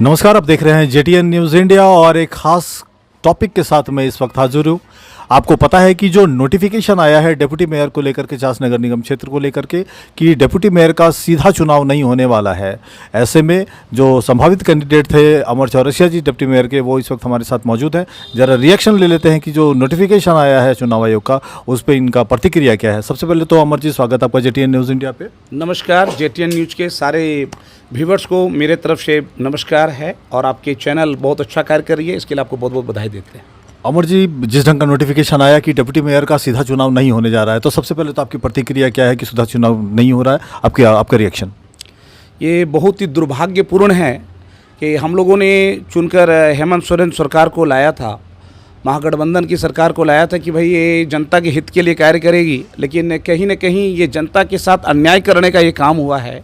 नमस्कार, आप देख रहे हैं जेटीएन न्यूज़ इंडिया और एक खास टॉपिक के साथ मैं इस वक्त हाजिर हूँ। आपको पता है कि जो नोटिफिकेशन आया है डिप्टी मेयर को लेकर के, चास नगर निगम क्षेत्र को लेकर के, कि डिप्टी मेयर का सीधा चुनाव नहीं होने वाला है। ऐसे में जो संभावित कैंडिडेट थे अमर चौरसिया जी डिप्टी मेयर के, वो इस वक्त हमारे साथ मौजूद हैं। ज़रा रिएक्शन ले लेते हैं कि जो नोटिफिकेशन आया है चुनाव आयोग का, उस पर इनका प्रतिक्रिया क्या है। सबसे पहले तो अमर जी, स्वागत आपका जेटीएन न्यूज़ इंडिया पे। नमस्कार, जेटीएन न्यूज़ के सारे व्यूवर्स को मेरे तरफ से नमस्कार है और आपके चैनल बहुत अच्छा कार्य कर रही है, इसके लिए आपको बहुत बहुत बधाई देते हैं। अमर जी, जिस ढंग का नोटिफिकेशन आया कि डिप्टी मेयर का सीधा चुनाव नहीं होने जा रहा है, तो सबसे पहले तो आपकी प्रतिक्रिया क्या है कि सीधा चुनाव नहीं हो रहा है, आपका रिएक्शन? ये बहुत ही दुर्भाग्यपूर्ण है कि हम लोगों ने चुनकर हेमंत सोरेन सरकार को लाया था, महागठबंधन की सरकार को लाया था कि भाई ये जनता के हित के लिए कार्य करेगी, लेकिन कहीं न कहीं ये जनता के साथ अन्याय करने का ये काम हुआ है।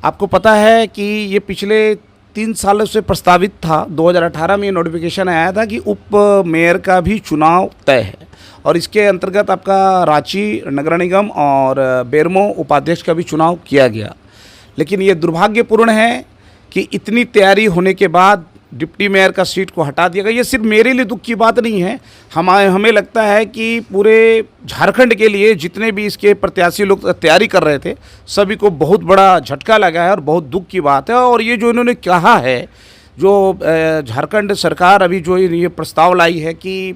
आपको पता है कि ये पिछले 3 सालों से प्रस्तावित था। 2018 में ये नोटिफिकेशन आया था कि उप मेयर का भी चुनाव तय है और इसके अंतर्गत आपका रांची नगर निगम और बेरमो उपाध्यक्ष का भी चुनाव किया गया। लेकिन ये दुर्भाग्यपूर्ण है कि इतनी तैयारी होने के बाद डिप्टी मेयर का सीट को हटा दिया गया। ये सिर्फ मेरे लिए दुख की बात नहीं है, हमें लगता है कि पूरे झारखंड के लिए जितने भी इसके प्रत्याशी लोग तैयारी कर रहे थे, सभी को बहुत बड़ा झटका लगा है और बहुत दुख की बात है। और ये जो इन्होंने कहा है, जो झारखंड सरकार अभी जो ये प्रस्ताव लाई है कि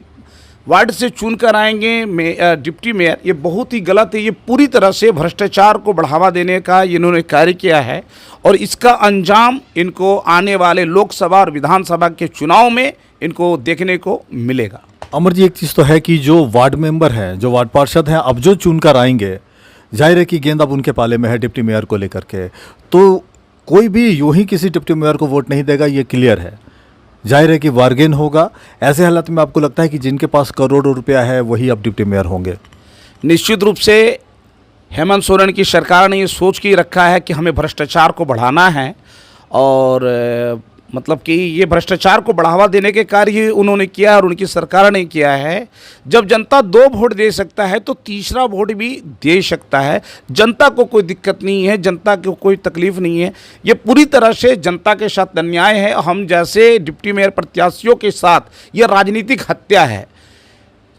वार्ड से चुनकर आएंगे डिप्टी मेयर, ये बहुत ही गलत है। ये पूरी तरह से भ्रष्टाचार को बढ़ावा देने का इन्होंने कार्य किया है और इसका अंजाम इनको आने वाले लोकसभा और विधानसभा के चुनाव में इनको देखने को मिलेगा। अमर जी, एक चीज़ तो है कि जो वार्ड मेंबर हैं, जो वार्ड पार्षद हैं, अब जो चुनकर आएंगे, जाहिर है कि गेंद अब उनके पाले में है डिप्टी मेयर को लेकर के, तो कोई भी यूं ही किसी डिप्टी मेयर को वोट नहीं देगा, ये क्लियर है। जाहिर है कि बार्गेन होगा। ऐसे हालात में आपको लगता है कि जिनके पास करोड़ों रुपया है वही अब डिप्टी मेयर होंगे? निश्चित रूप से हेमंत सोरेन की सरकार ने ये सोच के रखा है कि हमें भ्रष्टाचार को बढ़ाना है और मतलब कि ये भ्रष्टाचार को बढ़ावा देने के कार्य उन्होंने किया और उनकी सरकार ने किया है। जब जनता 2 वोट दे सकता है तो तीसरा वोट भी दे सकता है। जनता को कोई दिक्कत नहीं है, जनता को कोई तकलीफ नहीं है। ये पूरी तरह से जनता के साथ अन्याय है। हम जैसे डिप्टी मेयर प्रत्याशियों के साथ ये राजनीतिक हत्या है।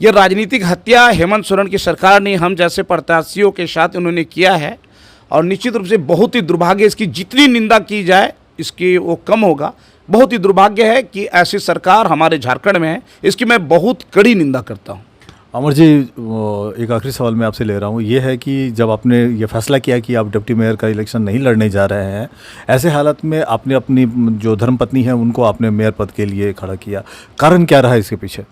ये राजनीतिक हत्या हेमंत सोरेन की सरकार ने हम जैसे प्रत्याशियों के साथ उन्होंने किया है और निश्चित रूप से बहुत ही दुर्भाग्य, इसकी जितनी निंदा की जाए इसकी वो कम होगा। बहुत ही दुर्भाग्य है कि ऐसी सरकार हमारे झारखंड में है, इसकी मैं बहुत कड़ी निंदा करता हूँ। अमर जी, एक आखिरी सवाल मैं आपसे ले रहा हूँ, ये है कि जब आपने ये फैसला किया कि आप डिप्टी मेयर का इलेक्शन नहीं लड़ने जा रहे हैं, ऐसे हालत में आपने अपनी जो धर्मपत्नी है उनको आपने मेयर पद के लिए खड़ा किया, कारण क्या रहा इसके पीछे?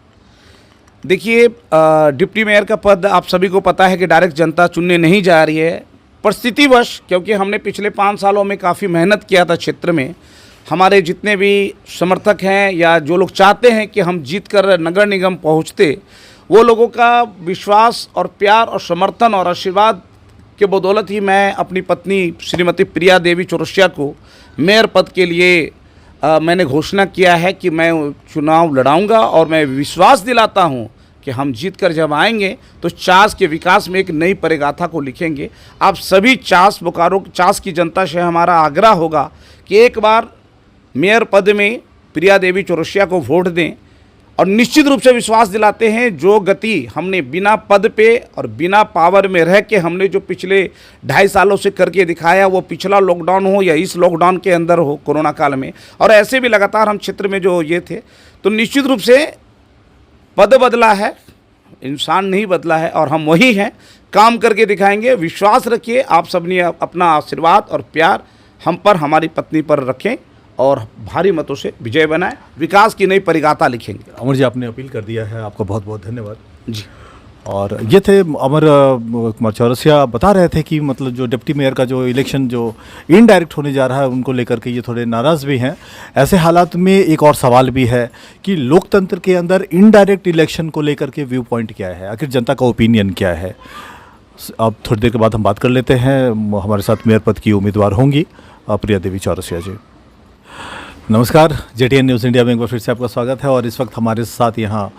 देखिए, डिप्टी मेयर का पद आप सभी को पता है कि डायरेक्ट जनता चुनने नहीं जा रही है। परिस्थितिवश, क्योंकि हमने पिछले 5 सालों में काफ़ी मेहनत किया था क्षेत्र में, हमारे जितने भी समर्थक हैं या जो लोग चाहते हैं कि हम जीत कर नगर निगम पहुंचते, वो लोगों का विश्वास और प्यार और समर्थन और आशीर्वाद के बदौलत ही मैं अपनी पत्नी श्रीमती प्रिया देवी चौरसिया को मेयर पद के लिए मैंने घोषणा किया है कि मैं चुनाव लड़ाऊंगा और मैं विश्वास दिलाता हूं कि हम जीत कर जब आएंगे तो चास के विकास में एक नई परिगाथा को लिखेंगे। आप सभी चास बोकारो, चास की जनता से हमारा आग्रह होगा कि एक बार मेयर पद में प्रिया देवी चौरसिया को वोट दें और निश्चित रूप से विश्वास दिलाते हैं जो गति हमने बिना पद पे और बिना पावर में रह के हमने जो पिछले 2.5 सालों से करके दिखाया, वो पिछला लॉकडाउन हो या इस लॉकडाउन के अंदर हो कोरोना काल में, और ऐसे भी लगातार हम क्षेत्र में जो ये थे, तो निश्चित रूप से पद बदला है, इंसान नहीं बदला है और हम वही हैं। काम करके दिखाएंगे। विश्वास रखिए, आप सबने अपना आशीर्वाद और प्यार हम पर, हमारी पत्नी पर रखें और भारी मतों से विजय बनाएं, विकास की नई परिगाथा लिखेंगे। अमर जी, आपने अपील कर दिया है, आपका बहुत बहुत धन्यवाद जी। और ये थे अमर चौरसिया, बता रहे थे कि मतलब जो डिप्टी मेयर का जो इलेक्शन जो इनडायरेक्ट होने जा रहा है, उनको लेकर के ये थोड़े नाराज़ भी हैं। ऐसे हालात में एक और सवाल भी है कि लोकतंत्र के अंदर इनडायरेक्ट इलेक्शन को लेकर के व्यू पॉइंट क्या है, आखिर जनता का ओपिनियन क्या है। अब थोड़ी देर के बाद हम बात कर लेते हैं। हमारे साथ मेयर पद की उम्मीदवार होंगी प्रिया देवी चौरसिया जी। नमस्कार, जेटीएन न्यूज़ इंडिया में एक बार फिर से आपका स्वागत है और इस वक्त हमारे साथ यहाँ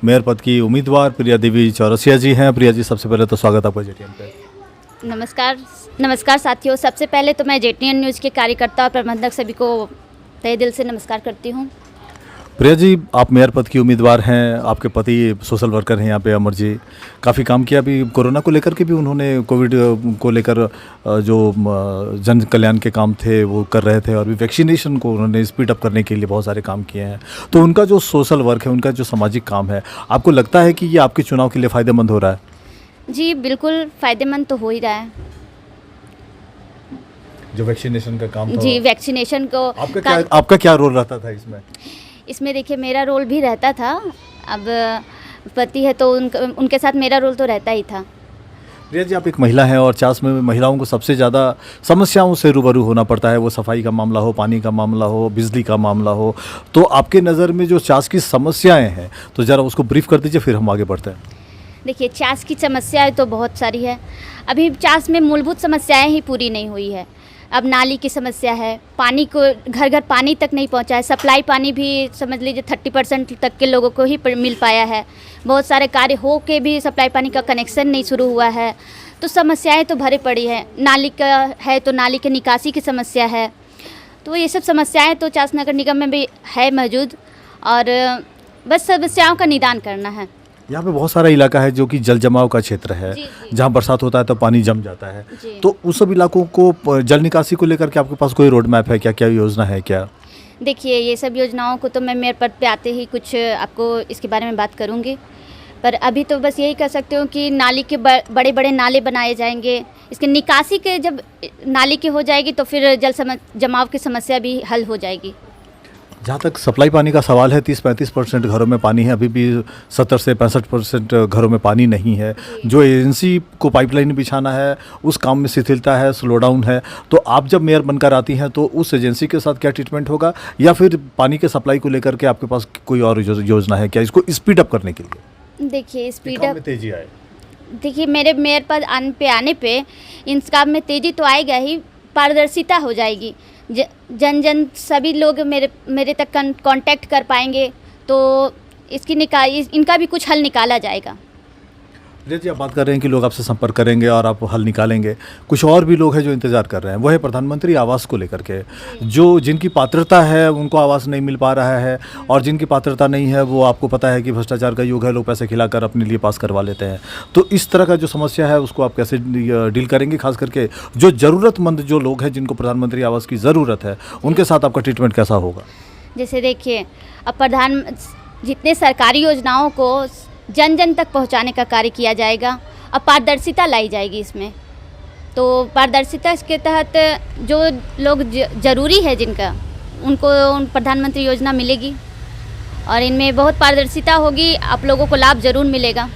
मेयर पद की उम्मीदवार प्रिया देवी चौरसिया जी हैं। प्रिया जी, सबसे पहले तो स्वागत आपका जेटीएन पे। नमस्कार साथियों। सबसे पहले तो मैं जेटीएन न्यूज़ के कार्यकर्ता और प्रबंधक सभी को तहे दिल से नमस्कार करती हूँ। प्रिया जी, आप मेयर पद की उम्मीदवार हैं, आपके पति सोशल वर्कर हैं यहाँ पे अमर जी, काफ़ी काम किया। अभी कोरोना को लेकर के भी उन्होंने कोविड को लेकर जो जन कल्याण के काम थे वो कर रहे थे, और भी वैक्सीनेशन को उन्होंने स्पीड अप करने के लिए बहुत सारे काम किए हैं। तो उनका जो सोशल वर्क है, उनका जो सामाजिक काम है, आपको लगता है कि ये आपके चुनाव के लिए फ़ायदेमंद हो रहा है? जी बिल्कुल फ़ायदेमंद तो हो ही रहा है। जो वैक्सीनेशन का काम था, जी वैक्सीनेशन को आपका क्या रोल रहता था इसमें? इसमें देखिए मेरा रोल भी रहता था। अब पति है तो उनके साथ मेरा रोल तो रहता ही था। प्रिया जी, आप एक महिला हैं और चास में महिलाओं को सबसे ज़्यादा समस्याओं से रूबरू होना पड़ता है। वो सफाई का मामला हो, पानी का मामला हो, बिजली का मामला हो। तो आपके नज़र में जो चास की समस्याएं हैं, तो ज़रा उसको ब्रीफ कर दीजिए, फिर हम आगे बढ़ते हैं। देखिए चास की समस्याएं तो बहुत सारी है। अभी चास में मूलभूत समस्याएं ही पूरी नहीं हुई है। अब नाली की समस्या है, पानी को घर घर पानी तक नहीं पहुंचा है। सप्लाई पानी भी समझ लीजिए 30% तक के लोगों को ही मिल पाया है। बहुत सारे कार्य हो के भी सप्लाई पानी का कनेक्शन नहीं शुरू हुआ है। तो समस्याएं तो भरी पड़ी है। नाली का है तो नाली के निकासी की समस्या है। तो ये सब समस्याएं तो चास नगर निगम में भी है मौजूद, और बस समस्याओं का निदान करना है। यहाँ पे बहुत सारा इलाका है जो कि जल जमाव का क्षेत्र है, जहाँ बरसात होता है तो पानी जम जाता है। तो उस सब इलाकों को जल निकासी को लेकर के आपके पास कोई रोड मैप है क्या? क्या योजना है क्या? देखिए ये सब योजनाओं को तो मैं मेयर पद पे आते ही कुछ आपको इसके बारे में बात करूँगी, पर अभी तो बस यही कह सकती हूँ कि नाली के बड़े बड़े नाले बनाए जाएंगे। इसके निकासी के जब नाली की हो जाएगी तो फिर जल जमाव की समस्या भी हल हो जाएगी। जहाँ तक सप्लाई पानी का सवाल है, 30-35% घरों में पानी है, अभी भी 70 से 65% घरों में पानी नहीं है। जो एजेंसी को पाइपलाइन बिछाना है उस काम में शिथिलता है, स्लो डाउन है। तो आप जब मेयर बनकर आती हैं तो उस एजेंसी के साथ क्या ट्रीटमेंट होगा, या फिर पानी के सप्लाई को लेकर के आपके पास कोई और योजना है क्या इसको स्पीड अप करने के लिए? देखिए स्पीड अप, तेजी आए। देखिए मेरे मेयर पद आने पे इन काम में तेज़ी तो आएगा ही, पारदर्शिता हो जाएगी। जन सभी लोग मेरे तक कांटेक्ट कर पाएंगे, तो इनका भी कुछ हल निकाला जाएगा। जी, आप बात कर रहे हैं कि लोग आपसे संपर्क करेंगे और आप हल निकालेंगे। कुछ और भी लोग हैं जो इंतज़ार कर रहे हैं, वो है प्रधानमंत्री आवास को लेकर के। जो जिनकी पात्रता है उनको आवास नहीं मिल पा रहा है, और जिनकी पात्रता नहीं है वो आपको पता है कि भ्रष्टाचार का युग है, लोग पैसे खिलाकर अपने लिए पास करवा लेते हैं। तो इस तरह का जो समस्या है उसको आप कैसे डील करेंगे? खास करके जो ज़रूरतमंद जो लोग हैं जिनको प्रधानमंत्री आवास की ज़रूरत है, उनके साथ आपका ट्रीटमेंट कैसा होगा? जैसे देखिए अब जितने सरकारी योजनाओं को जन जन तक पहुंचाने का कार्य किया जाएगा। अब पारदर्शिता लाई जाएगी इसमें। तो पारदर्शिता के तहत जो लोग ज़रूरी है जिनका, उनको प्रधानमंत्री योजना मिलेगी, और इनमें बहुत पारदर्शिता होगी। आप लोगों को लाभ ज़रूर मिलेगा।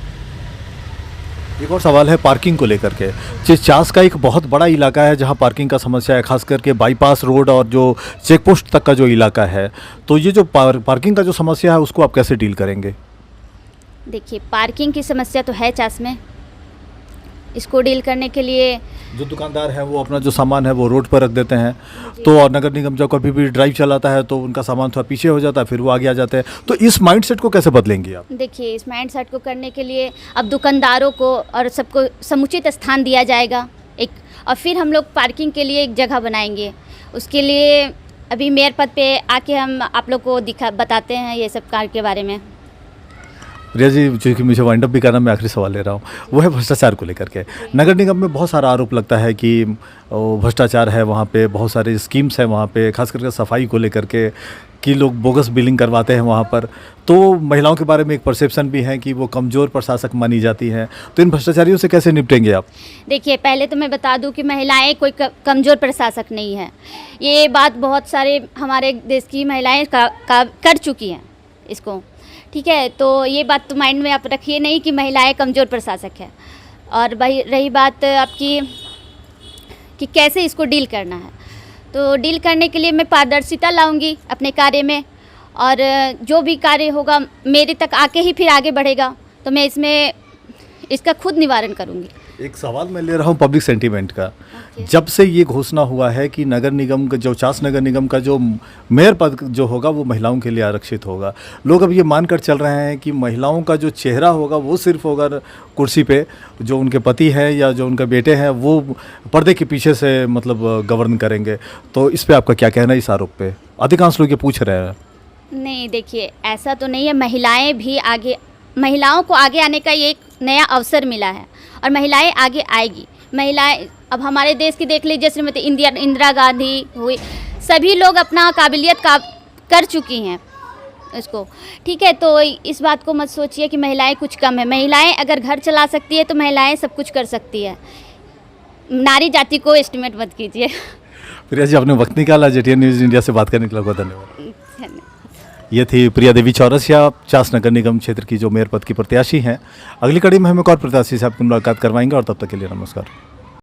एक और सवाल है पार्किंग को लेकर के। चास का एक बहुत बड़ा इलाका है जहां पार्किंग का समस्या है, खास करके बाईपास रोड और जो चेक पोस्ट तक का जो इलाका है। तो ये जो पार्किंग का जो समस्या है उसको आप कैसे डील करेंगे? देखिए पार्किंग की समस्या तो है चास में। इसको डील करने के लिए जो दुकानदार हैं वो अपना जो सामान है वो रोड पर रख देते हैं, तो और नगर निगम जब कभी भी ड्राइव चलाता है तो उनका सामान थोड़ा पीछे हो जाता है, फिर वो आगे आ जाते हैं। तो इस माइंडसेट को कैसे बदलेंगे आप? देखिए इस माइंडसेट को करने के लिए अब दुकानदारों को और सबको समुचित स्थान दिया जाएगा एक, और फिर हम लोग पार्किंग के लिए एक जगह बनाएंगे। उसके लिए अभी मेयर पद पे आके हम आप लोग को बताते हैं ये सब कार्य के बारे में। रिया जी, क्योंकि मुझे वाइंड अप भी करना, मैं आखिरी सवाल ले रहा हूँ, वो है भ्रष्टाचार को लेकर के। नगर निगम में बहुत सारा आरोप लगता है कि भ्रष्टाचार है वहाँ पे, बहुत सारे स्कीम्स हैं वहाँ पे, खास करके सफाई को लेकर के कि लोग बोगस बिलिंग करवाते हैं वहाँ पर। तो महिलाओं के बारे में एक परसेप्शन भी है कि वो कमज़ोर प्रशासक मानी जाती हैं। तो इन भ्रष्टाचारियों से कैसे निपटेंगे आप? देखिए पहले तो मैं बता दूं कि महिलाएं कोई कमज़ोर प्रशासक नहीं है। ये बात बहुत सारे हमारे देश की महिलाएं कर चुकी हैं इसको, ठीक है। तो ये बात तो माइंड में आप रखिए नहीं कि महिलाएं कमज़ोर प्रशासक है। और रही बात आपकी कि कैसे इसको डील करना है, तो डील करने के लिए मैं पारदर्शिता लाऊंगी अपने कार्य में, और जो भी कार्य होगा मेरे तक आके ही फिर आगे बढ़ेगा, तो मैं इसका खुद निवारण करूंगी। एक सवाल मैं ले रहा हूँ पब्लिक सेंटीमेंट का। जब से ये घोषणा हुआ है कि नगर निगम का जो चास नगर निगम का जो मेयर पद जो होगा वो महिलाओं के लिए आरक्षित होगा, लोग अब ये मानकर चल रहे हैं कि महिलाओं का जो चेहरा होगा वो सिर्फ होगा कुर्सी पे, जो उनके पति हैं या जो उनके बेटे हैं वो पर्दे के पीछे से मतलब गवर्न करेंगे। तो इस पे आपका क्या कहना है इस आरोप पे? अधिकांश लोग ये पूछ रहे हैं। नहीं, देखिए ऐसा तो नहीं है। महिलाएं भी आगे, महिलाओं को आगे आने का ये एक नया अवसर मिला है और महिलाएं आगे आएगी। महिलाएं अब हमारे देश की देख लीजिए, श्रीमती इंदिरा गांधी हुई, सभी लोग अपना काबिलियत का कर चुकी हैं इसको, ठीक है। तो इस बात को मत सोचिए कि महिलाएं कुछ कम है। महिलाएं अगर घर चला सकती है तो महिलाएं सब कुछ कर सकती है। नारी जाति को एस्टिमेट मत कीजिए। प्रिया जी, आपने वक्त निकाला जेटीएन न्यूज़ इंडिया से बात करने के लिए, बहुत धन्यवाद। धन्यवाद। ये थी प्रिया देवी चौरसिया, चास नगर निगम क्षेत्र की जो मेयर पद की प्रत्याशी हैं। अगली कड़ी में हम एक और प्रत्याशी से आपकी मुलाकात करवाएंगे और तब तक के लिए नमस्कार।